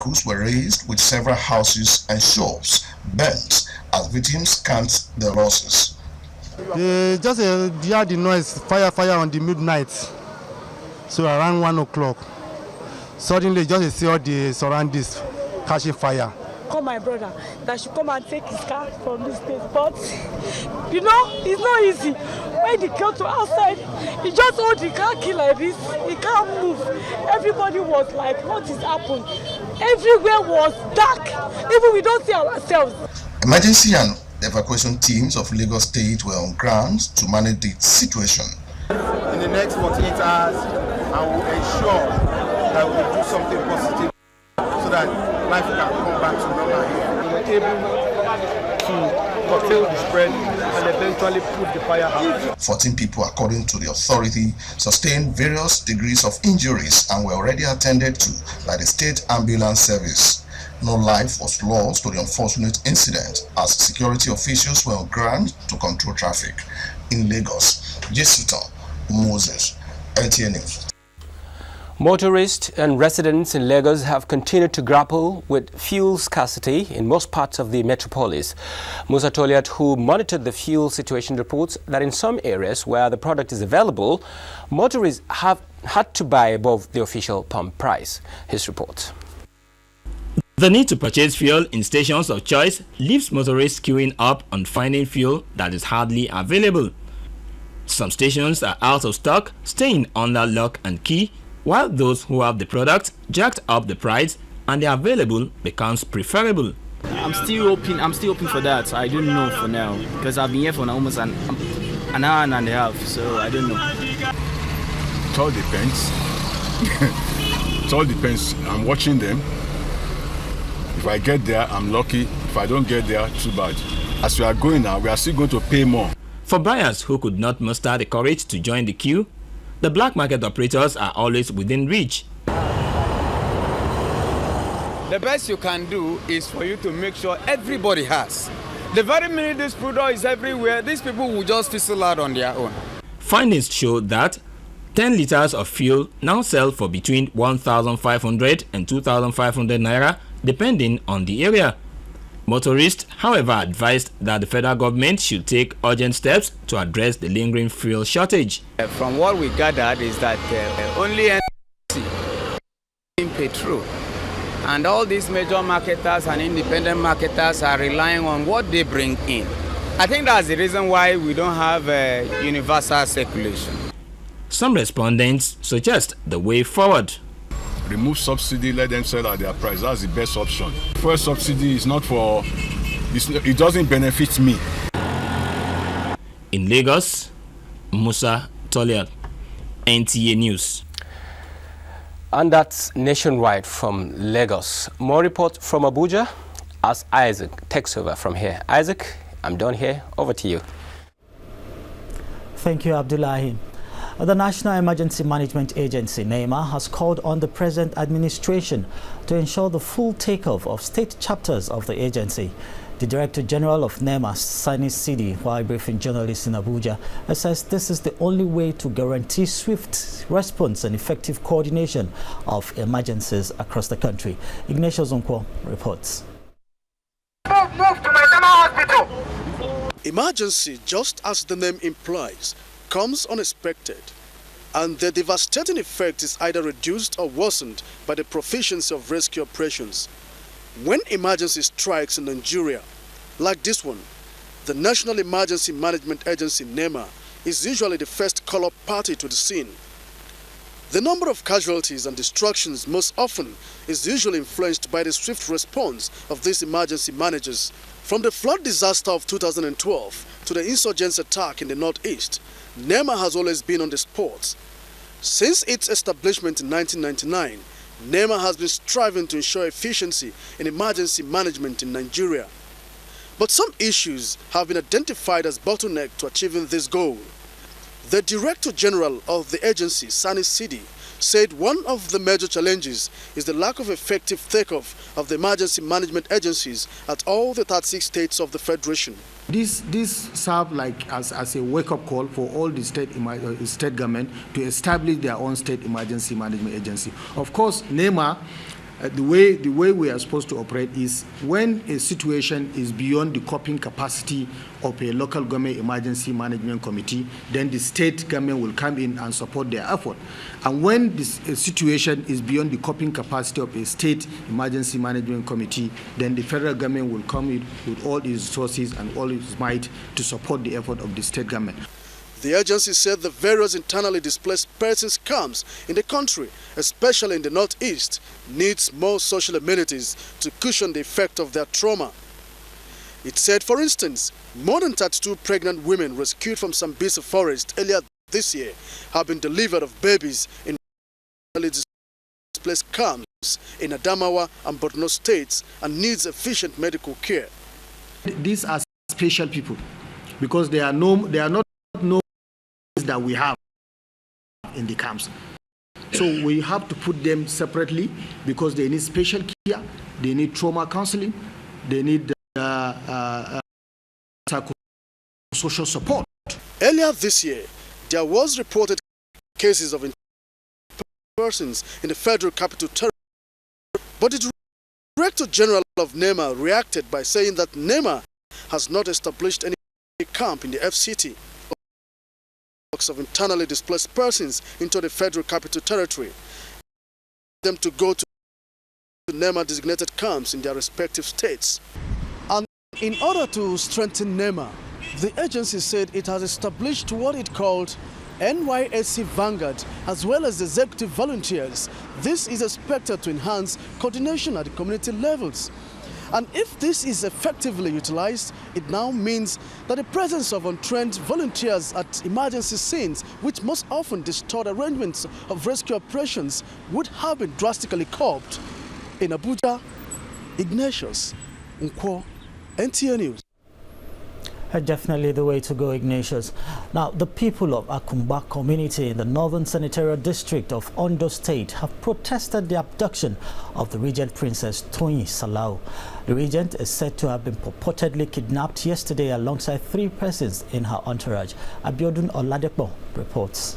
Vehicles were razed with several houses and shops burnt as victims count the losses. They just heard the noise, fire on the midnight. So around 1 o'clock, suddenly just see all the surroundings catching fire. Call my brother that should come and take his car from this place, but you know it's not easy. When he came to outside, he just hold the car key like this. He can't move. Everybody was like, "What is happened?" Everywhere was dark. Even we don't see ourselves. Emergency and evacuation teams of Lagos State were on ground to manage the situation. In the next 48 hours, I will ensure that we will do something positive so that life can come back to normal here. We were able to curtail the spread and eventually put the fire out. 14 people, according to the authority, sustained various degrees of injuries and were already attended to by the state ambulance service. No life was lost to the unfortunate incident as security officials were on ground to control traffic. In Lagos, Jesuta Moses, NTA News. Motorists and residents in Lagos have continued to grapple with fuel scarcity in most parts of the metropolis. Musa Toliat, who monitored the fuel situation, reports that in some areas where the product is available, motorists have had to buy above the official pump price. His report. The need to purchase fuel in stations of choice leaves motorists queuing up on finding fuel that is hardly available. Some stations are out of stock, staying under lock and key, while those who have the product jacked up the price and the available becomes preferable. I'm still hoping for that. I don't know for now because I've been here for almost an hour and a half, so I don't know. It all depends. It all depends. I'm watching them. If I get there, I'm lucky. If I don't get there, too bad. As we are going now, we are still going to pay more. For buyers who could not muster the courage to join the queue, the black market operators are always within reach. The best you can do is for you to make sure everybody has. The very minute this product is everywhere, these people will just fizzle out on their own. Findings show that 10 liters of fuel now sell for between 1,500 and 2,500 naira, depending on the area. Motorists, however, advised that the federal government should take urgent steps to address the lingering fuel shortage. From what we gathered is that only in petrol, and all these major marketers and independent marketers are relying on what they bring in. I think that's the reason why we don't have universal circulation. Some respondents suggest the way forward. Remove subsidy, let them sell at their price. That's the best option. First subsidy is not for, it doesn't benefit me. In Lagos, Musa Toliat, NTA News. And that's nationwide from Lagos. More report from Abuja as Isaac takes over from here. Isaac, I'm done here. Over to you. Thank you, Abdullahi. The National Emergency Management Agency, NEMA, has called on the present administration to ensure the full takeoff of state chapters of the agency. The Director General of NEMA, Sani Sidi, while briefing journalists in Abuja, says this is the only way to guarantee swift response and effective coordination of emergencies across the country. Ignatius Onkwo reports. Move to my hospital. Emergency, just as the name implies, comes unexpected, and the devastating effect is either reduced or worsened by the proficiency of rescue operations. When emergency strikes in Nigeria, like this one, the National Emergency Management Agency, NEMA, is usually the first call-up party to the scene. The number of casualties and destructions most often is usually influenced by the swift response of these emergency managers. From the flood disaster of 2012 to the insurgents attack in the northeast, NEMA has always been on the spot. Since its establishment in 1999, NEMA has been striving to ensure efficiency in emergency management in Nigeria. But some issues have been identified as bottleneck to achieving this goal. The Director General of the agency, Sani Sidi, said one of the major challenges is the lack of effective takeoff of the emergency management agencies at all the 36 states of the Federation. This serves like as a wake-up call for all the state government to establish their own state emergency management agency. Of course, NEMA The way we are supposed to operate is when a situation is beyond the coping capacity of a local government emergency management committee, then the state government will come in and support their effort. And when this situation is beyond the coping capacity of a state emergency management committee, then the federal government will come in with all its resources and all its might to support the effort of the state government. The agency said the various internally displaced persons camps in the country, especially in the northeast, needs more social amenities to cushion the effect of their trauma. It said, for instance, more than 32 pregnant women rescued from Sambisa forest earlier this year have been delivered of babies in internally displaced camps in Adamawa and Borno states and needs efficient medical care. These are special people because they are not that we have in the camps. So we have to put them separately because they need special care, they need trauma counseling, they need social support. Earlier this year, there was reported cases of persons in the Federal Capital Territory, but the Director General of NEMA reacted by saying that NEMA has not established any camp in the FCT of internally displaced persons into the Federal Capital Territory, them to go to NEMA designated camps in their respective states. And in order to strengthen NEMA, the agency said it has established what it called NYSC Vanguard as well as executive volunteers. This is expected to enhance coordination at the community levels. And if this is effectively utilized, it now means that the presence of untrained volunteers at emergency scenes, which most often distort arrangements of rescue operations, would have been drastically curbed. In Abuja, Ignatius Nkwo, NTA News. Definitely the way to go, Ignatius. Now, the people of Akumba community in the Northern Senatorial District of Ondo State have protested the abduction of the Regent Princess Toyin Salau. The regent is said to have been purportedly kidnapped yesterday alongside 3 persons in her entourage. Abiodun Oladepo reports.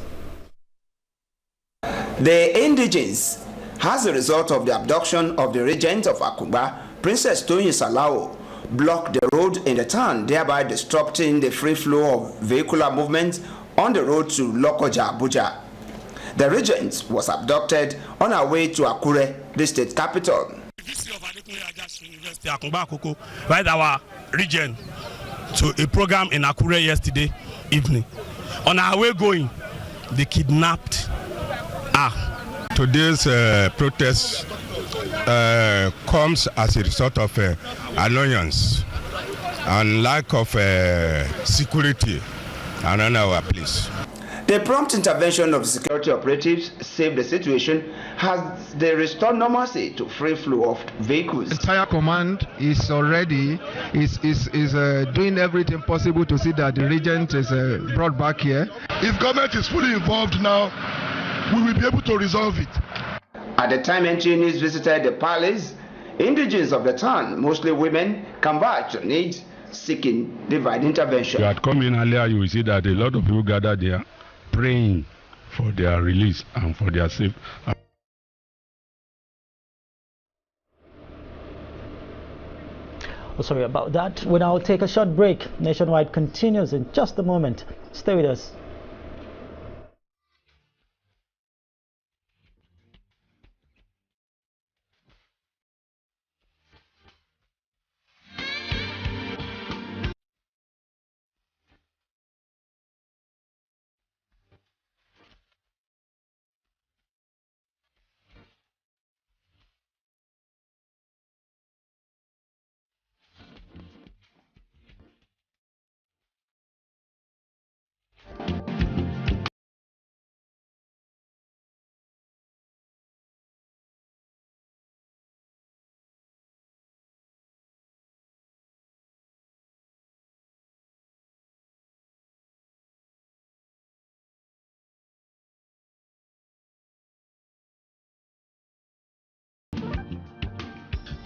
The indigents, as a result of the abduction of the regent of Akumba, Princess Toyin Salau, blocked the road in the town, thereby disrupting the free flow of vehicular movement on the road to Lokoja, Abuja. The regent was abducted on her way to Akure, the state capital. University Akumba Akoko, right, our regent, to a program in Akure yesterday evening. On our way going, they kidnapped her. Today's protest comes as a result of annoyance and lack of security around our place. The prompt intervention of security operatives saved the situation as they restored normalcy to free flow of vehicles. The entire command is already doing everything possible to see that the regent is brought back here. If government is fully involved now, we will be able to resolve it. At the time NTA News visited the palace, indigents of the town, mostly women, converged on it, seeking divine intervention. You had come in earlier, you will see that a lot of people gathered there praying for their release and for their safe. Oh, sorry about that. We'll now take a short break. Nationwide continues in just a moment. Stay with us.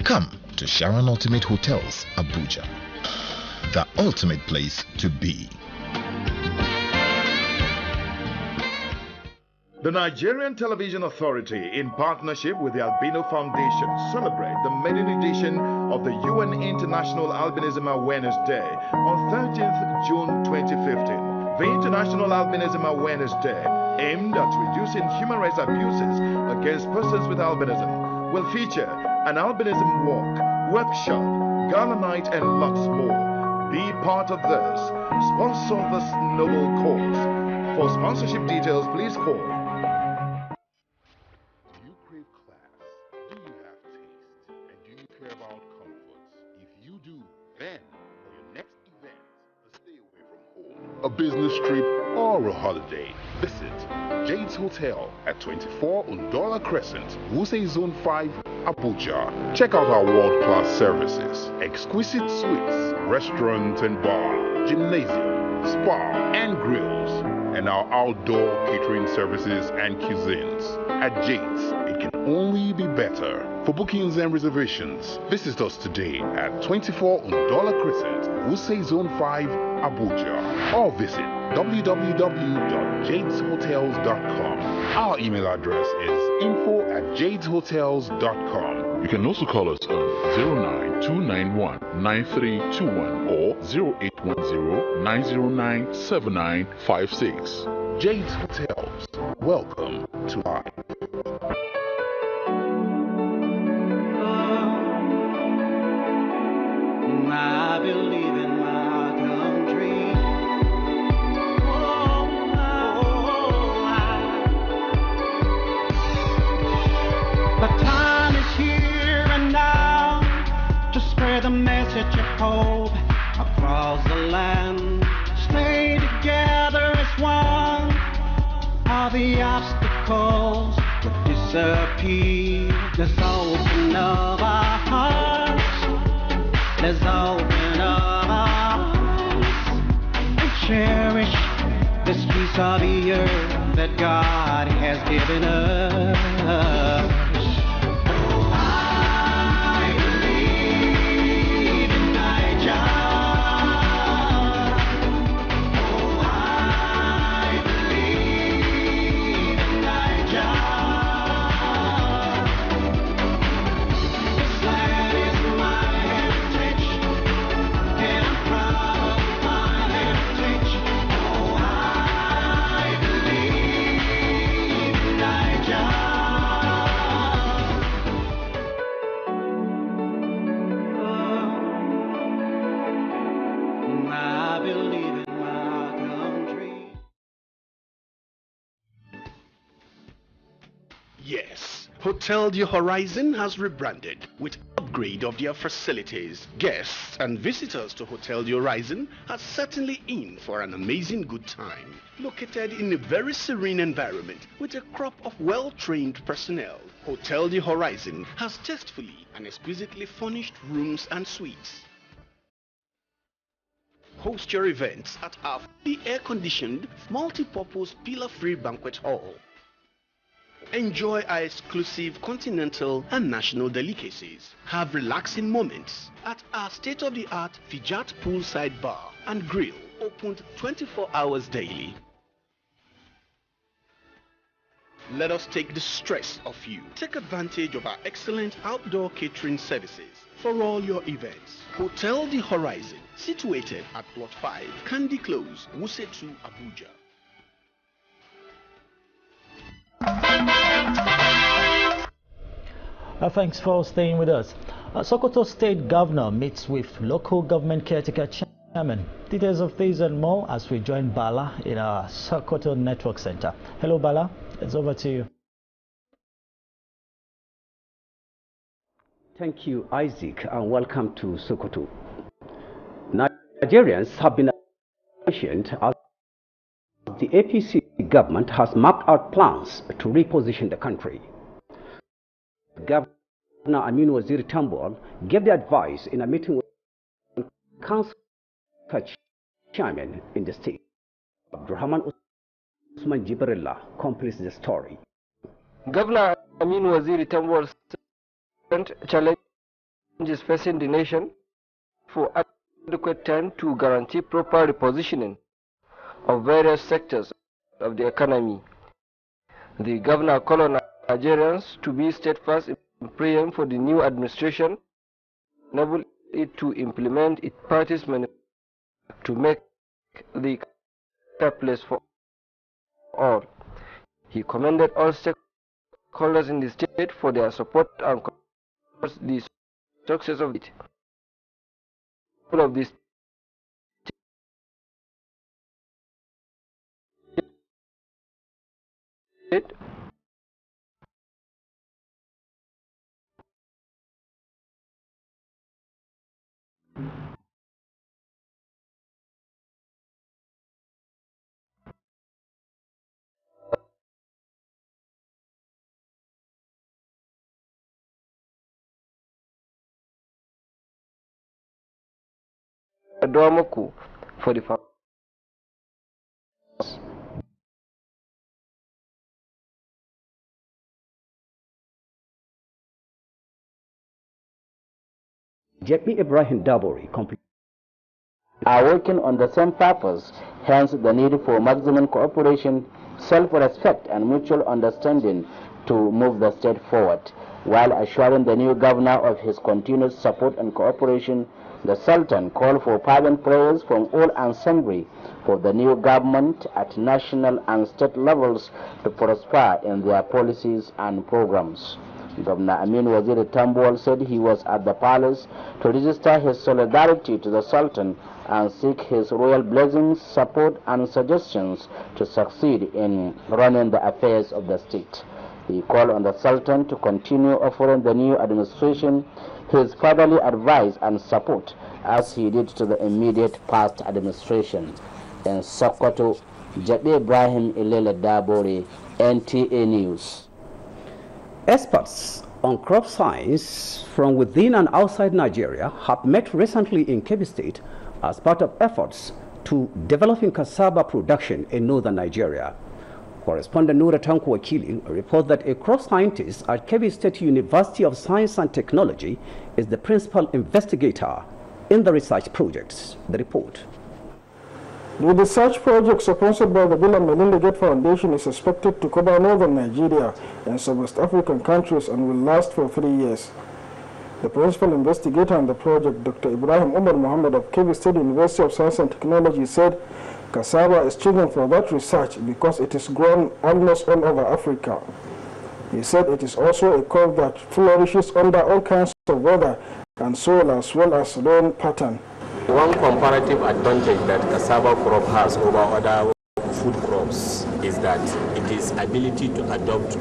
Come to Sharon Ultimate Hotels, Abuja, the ultimate place to be. The Nigerian Television Authority, in partnership with the Albino Foundation, celebrate the maiden edition of the UN International Albinism Awareness Day on 13th June 2015. The International Albinism Awareness Day, aimed at reducing human rights abuses against persons with albinism, will feature an albinism walk, workshop, gala night, and lots more. Be part of this. Sponsor this noble cause. For sponsorship details, please call. Do you crave class? Do you have taste? And do you care about comforts? If you do, then for your next event, a stay away from home, a business trip, or a holiday, visit Jade's Hotel at 24 Undola Crescent, Wuse Zone 5, Abuja. Check out our world-class services, exquisite suites, restaurant and bar, gymnasium, spa and grills, and our outdoor catering services and cuisines. At Jade's, it can only be better. For bookings and reservations, visit us today at 24 Undola Crescent, Wuse Zone 5, Abuja, or visit www.jadeshotels.com. Our email address is info@jadeshotels.com. You can also call us on 09291-9321 or 0810-909-7956. Jade's Hotels. Welcome to life. I believe in my country. The time is here and now to spread the message of hope across the land. Stay together as one. All the obstacles will disappear. Let's open up our hearts. Let's open up our hearts and cherish this piece of the earth that God has given us. Yes, Hotel The Horizon has rebranded with upgrade of their facilities. Guests and visitors to Hotel The Horizon are certainly in for an amazing good time. Located in a very serene environment with a crop of well-trained personnel, Hotel The Horizon has tastefully and exquisitely furnished rooms and suites. Host your events at our fully air-conditioned, multi-purpose, pillar-free banquet hall. Enjoy our exclusive continental and national delicacies. Have relaxing moments at our state-of-the-art Fijat poolside bar and grill, opened 24 hours daily. Let us take the stress off you. Take advantage of our excellent outdoor catering services for all your events. Hotel The Horizon, situated at Plot 5, Candy Close, Wuse 2, Abuja. Thanks for staying with us. Sokoto State Governor meets with local government caretaker chairman. Details of these and more as we join Bala in our Sokoto Network Center. Hello Bala, it's over to you. Thank you, Isaac, and welcome to Sokoto. Nigerians have been patient as the APC government has mapped out plans to reposition the country. Governor Aminu Waziri Tambol gave the advice in a meeting with council chairman in the state. Abdurrahman Usman Jibrilla completes the story. Governor Aminu Waziri Tambol sent challenges facing the nation for adequate time to guarantee proper repositioning of various sectors of the economy The governor called on Nigerians to be steadfast in praying for the new administration, enable it to implement its party's manifesto to make the better place for all. He commended all stakeholders in the state for their support and the success of it. All of this state Adomoku for the farm. JP Ibrahim Dabori are working on the same purpose, hence the need for maximum cooperation, self-respect and mutual understanding to move the state forward. While assuring the new governor of his continued support and cooperation, the Sultan called for fervent prayers from all and sundry for the new government at national and state levels to prosper in their policies and programs. Governor Amin Waziri Tambuwal said he was at the palace to register his solidarity to the Sultan and seek his royal blessings, support and suggestions to succeed in running the affairs of the state. He called on the Sultan to continue offering the new administration his fatherly advice and support as he did to the immediate past administration. In Sokoto, Jabe Ibrahim Ilele Dabore, NTA News. Experts on crop science from within and outside Nigeria have met recently in Kebbi State as part of efforts to developing cassava production in northern Nigeria. Correspondent Nura Tanko Wakili reports that a crop scientist at Kebbi State University of Science and Technology is the principal investigator in the research projects. The report. The research project sponsored by the Bill and Melinda Gates Foundation is expected to cover northern Nigeria and some West African countries and will last for 3 years. The principal investigator on the project, Dr. Ibrahim Umar Muhammad of Kebbi State University of Science and Technology, said cassava is chosen for that research because it is grown almost all over Africa. He said it is also a crop that flourishes under all kinds of weather and soil as well as rain pattern. One comparative advantage that cassava crop has over other food crops is that it is ability to adopt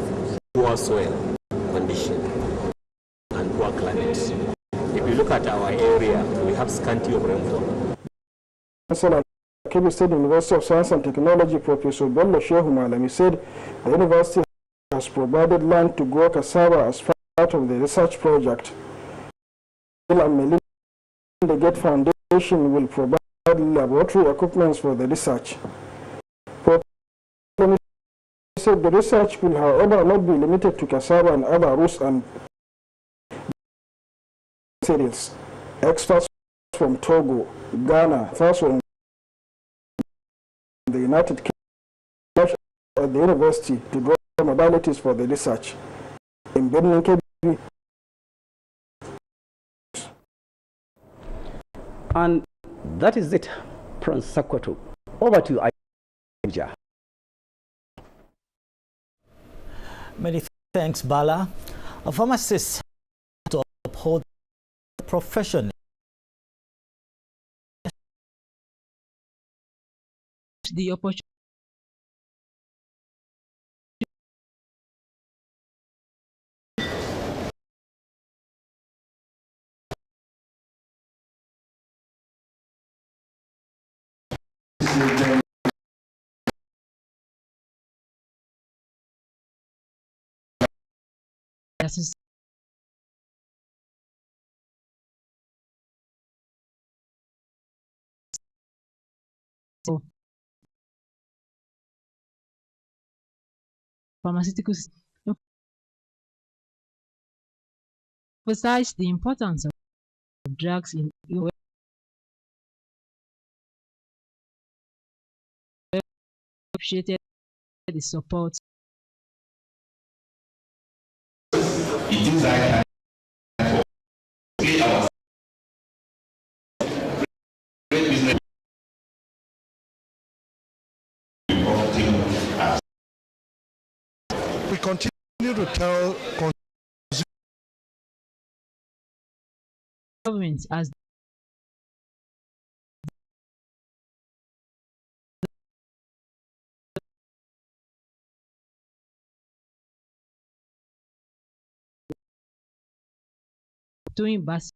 poor soil condition and poor climate. If you look at our area, we have scanty of rainfall. Kebbi State University of Science and Technology Professor Bello Shehu Malami said the university has provided land to grow cassava as part of the research project. Bill and Melinda Gates Foundation will provide laboratory equipment for the research. Professor said the research will, however, not be limited to cassava and other roots and cereals. Experts from Togo, Ghana, Faso, and the United Kingdom at the university to draw modalities for the research. In Benin, Kebbi. And that is it from Sokoto. Over to Abuja. Many thanks, Bala. A pharmacist to uphold the profession. The opportunity pharmaceuticals emphasize the importance of drugs in appreciated the support use that time for 3 hours. Great business. We continue to tell government as doing basic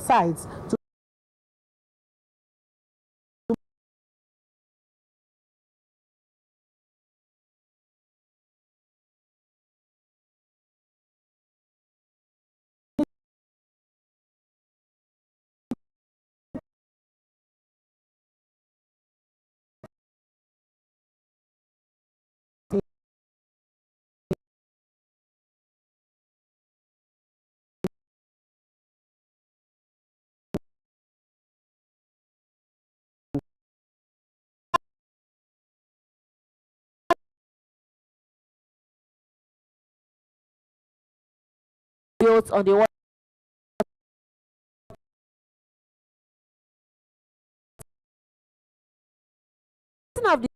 sides to built on the of the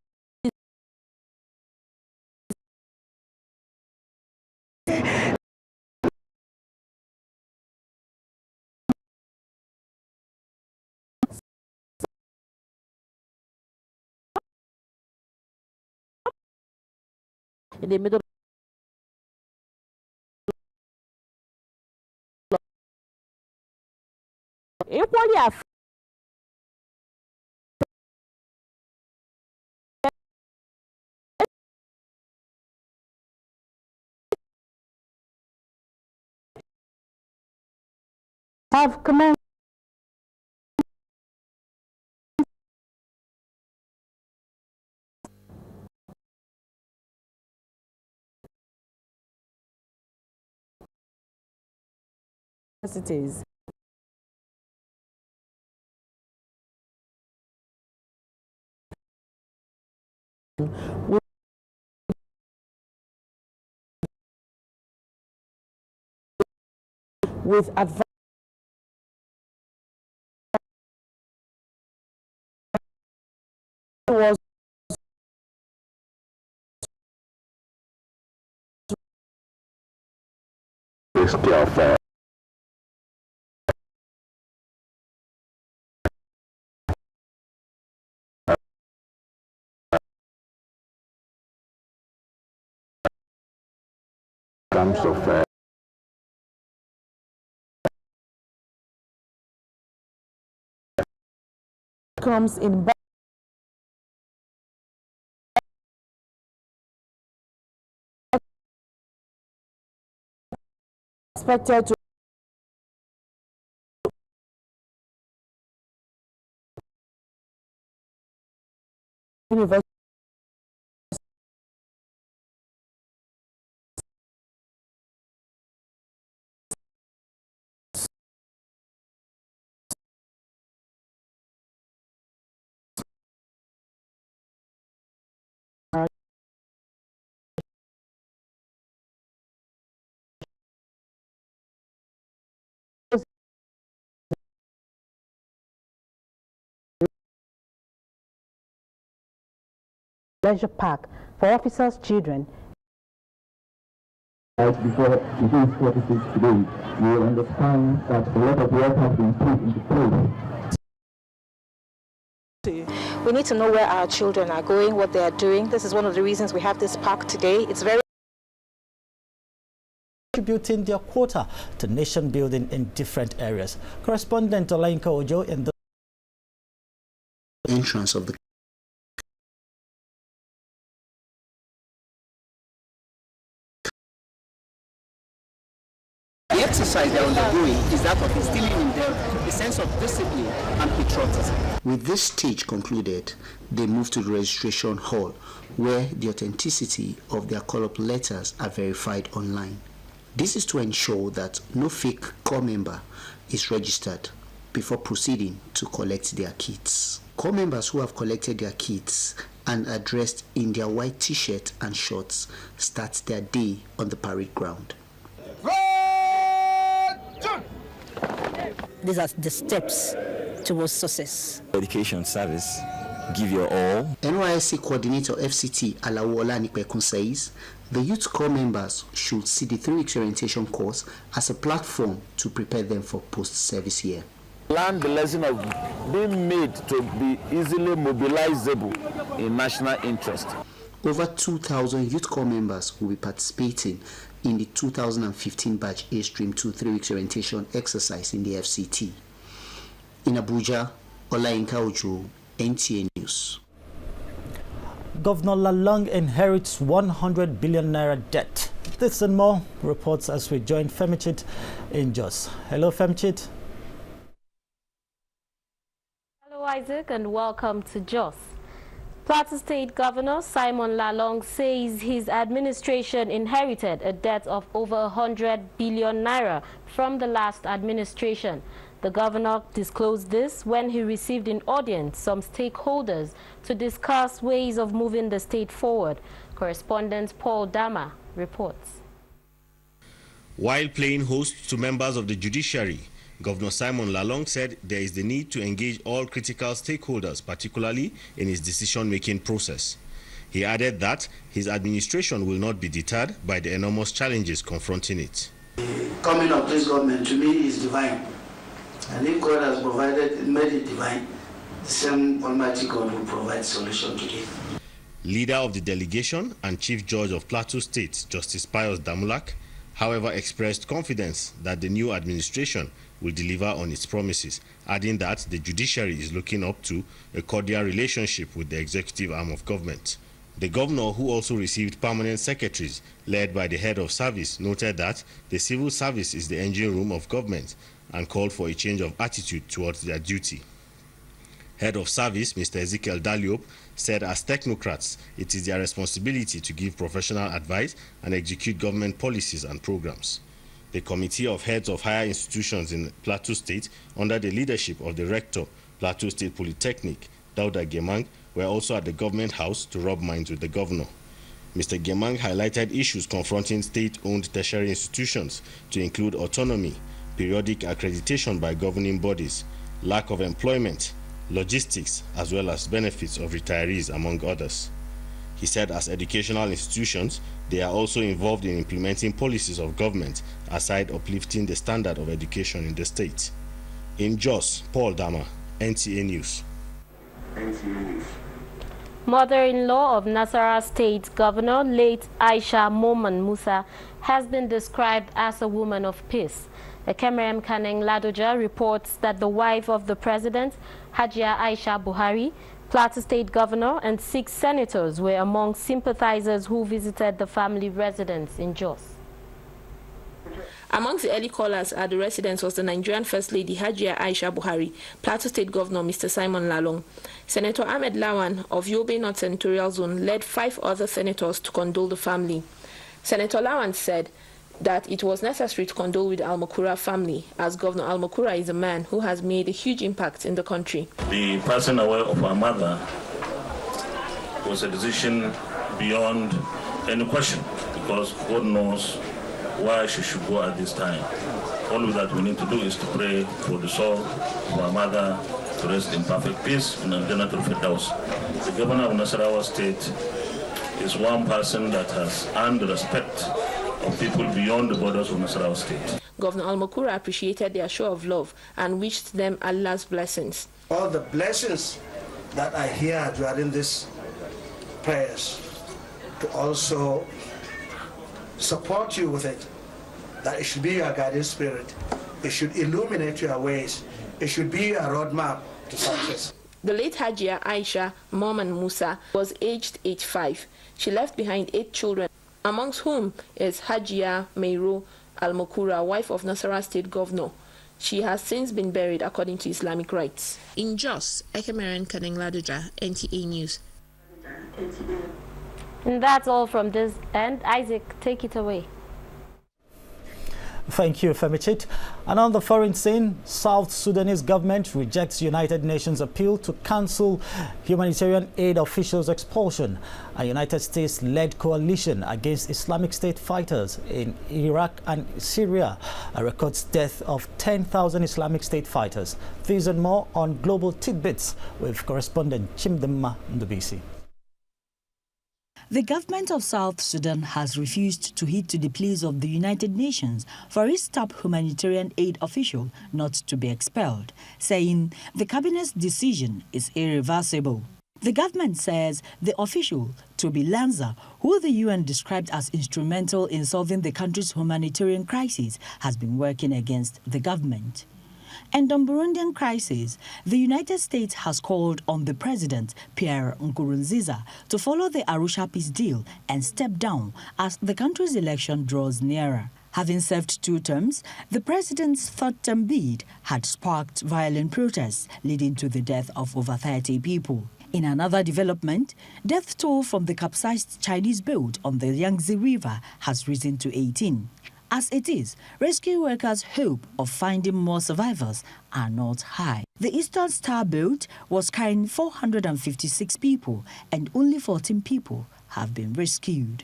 in the middle equally have commenced universities. With advice was terms of comes in expected to university leisure park for officers' children. Before it is 46 today, you will understand that a lot of work has been put into place. We need to know where our children are going, what they are doing. This is one of the reasons we have this park today. It's very contributing their quota to nation building in different areas. Correspondent Olenka Ojo in the entrance of the exercise they are undergoing is that of instilling in them a sense of discipline and patriotism. With this stage concluded, they move to the registration hall, where the authenticity of their call-up letters are verified online. This is to ensure that no fake corps member is registered before proceeding to collect their kits. Corps members who have collected their kits and are dressed in their white t-shirt and shorts start their day on the parade ground. These are the steps towards success. Education service, give your all. NYSC coordinator FCT Alawola Nipekun says the youth corps members should see the 3 weeks orientation course as a platform to prepare them for post-service year. Learn the lesson of being made to be easily mobilizable in national interest. Over 2,000 youth corps members will be participating in the 2015 batch A Stream 2 3 weeks orientation exercise in the FCT. In Abuja, Olayinka Ojo, NTA News. Governor Lalong inherits 100 billion naira debt. This and more reports as we join Femichit in Jos. Hello, Femichit. Hello, Isaac, and welcome to Jos. Plateau State Governor Simon Lalong says his administration inherited a debt of over 100 billion naira from the last administration. The governor disclosed this when he received in audience some stakeholders to discuss ways of moving the state forward. Correspondent Paul Dama reports. While playing host to members of the judiciary, Governor Simon Lalong said there is the need to engage all critical stakeholders, particularly in his decision-making process. He added that his administration will not be deterred by the enormous challenges confronting it. The coming of this government to me is divine. And if God has provided, made it divine, the same Almighty God will provide solution to it. Leader of the delegation and Chief Judge of Plateau State, Justice Pius Damulak, however, expressed confidence that the new administration will deliver on its promises, adding that the judiciary is looking up to a cordial relationship with the executive arm of government. The governor, who also received permanent secretaries led by the head of service, noted that the civil service is the engine room of government and called for a change of attitude towards their duty. Head of service, Mr. Ezekiel Daliop, said as technocrats, it is their responsibility to give professional advice and execute government policies and programs. The Committee of Heads of Higher Institutions in Plateau State, under the leadership of the Rector, Plateau State Polytechnic, Dauda Gemang, were also at the government house to rub minds with the governor. Mr. Gemang highlighted issues confronting state-owned tertiary institutions to include autonomy, periodic accreditation by governing bodies, lack of employment, logistics, as well as benefits of retirees, among others. He said as educational institutions, they are also involved in implementing policies of government aside uplifting the standard of education in the state. In Jos, Paul Dama, NTA News. Mother-in-law of Nasarawa State Governor, late Aisha Moman Musa, has been described as a woman of peace. Ekemerem Kaneng Ladoja reports that the wife of the president, Hajia Aisha Buhari, Plateau State Governor, and 6 senators were among sympathizers who visited the family residence in Jos. Amongst the early callers at the residence was the Nigerian First Lady Hajia Aisha Buhari, Plateau State Governor Mr. Simon Lalong. Senator Ahmed Lawan of Yobe North Senatorial Zone led 5 other senators to condole the family. Senator Lawan said that it was necessary to condole with the Al-Makura family, as Governor Al-Makura is a man who has made a huge impact in the country. The passing away of our mother was a decision beyond any question, because God knows why she should go at this time. All that we need to do is to pray for the soul of our mother to rest in perfect peace in Al-Jannatul Firdaus. The governor of Nasarawa State is one person that has earned the respect of people beyond the borders of Nasarawa State. Governor Al-Makura appreciated their show of love and wished them Allah's blessings. All the blessings that I hear during these prayers, to also support you with it, that it should be your guiding spirit, it should illuminate your ways, it should be a roadmap to success. The late Hajia Aisha Moman Musa was aged 85. She left behind 8 children, amongst whom is Hajia Meiro Al-Mokura, wife of Nasarawa State Governor. She has since been buried according to Islamic rites. In Jos, Ekemeren Kanengladuja, NTA News. And that's all from this end. Isaac, take it away. Thank you, Femichit. And on the foreign scene, South Sudanese government rejects United Nations appeal to cancel humanitarian aid officials' expulsion. A United States-led coalition against Islamic State fighters in Iraq and Syria records death of 10,000 Islamic State fighters. These and more on Global Tidbits with correspondent Chimdemma Ndubisi. The government of South Sudan has refused to heed to the pleas of the United Nations for its top humanitarian aid official not to be expelled, saying the cabinet's decision is irreversible. The government says the official, Toby Lanza, who the UN described as instrumental in solving the country's humanitarian crisis, has been working against the government. And on Burundian crisis, the United States has called on the president, Pierre Nkurunziza, to follow the Arusha peace deal and step down as the country's election draws nearer. Having served 2 terms, the president's third-term bid had sparked violent protests, leading to the death of over 30 people. In another development, death toll from the capsized Chinese boat on the Yangtze River has risen to 18. As it is, rescue workers' hope of finding more survivors are not high. The Eastern Star boat was carrying 456 people and only 14 people have been rescued.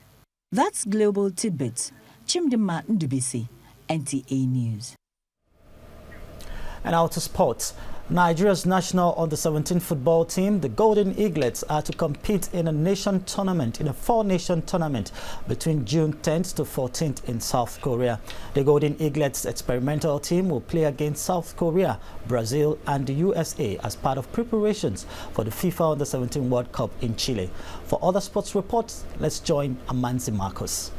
That's Global Tidbits. Chimdemma Ndubisi, NTA News. And out to sports. Nigeria's national under-17 football team, the Golden Eaglets, are to compete in a 4-nation tournament between June 10th to 14th in South Korea. The Golden Eaglets experimental team will play against South Korea, Brazil and the USA as part of preparations for the FIFA Under-17 World Cup in Chile. For other sports reports, let's join Amanzi Marcos.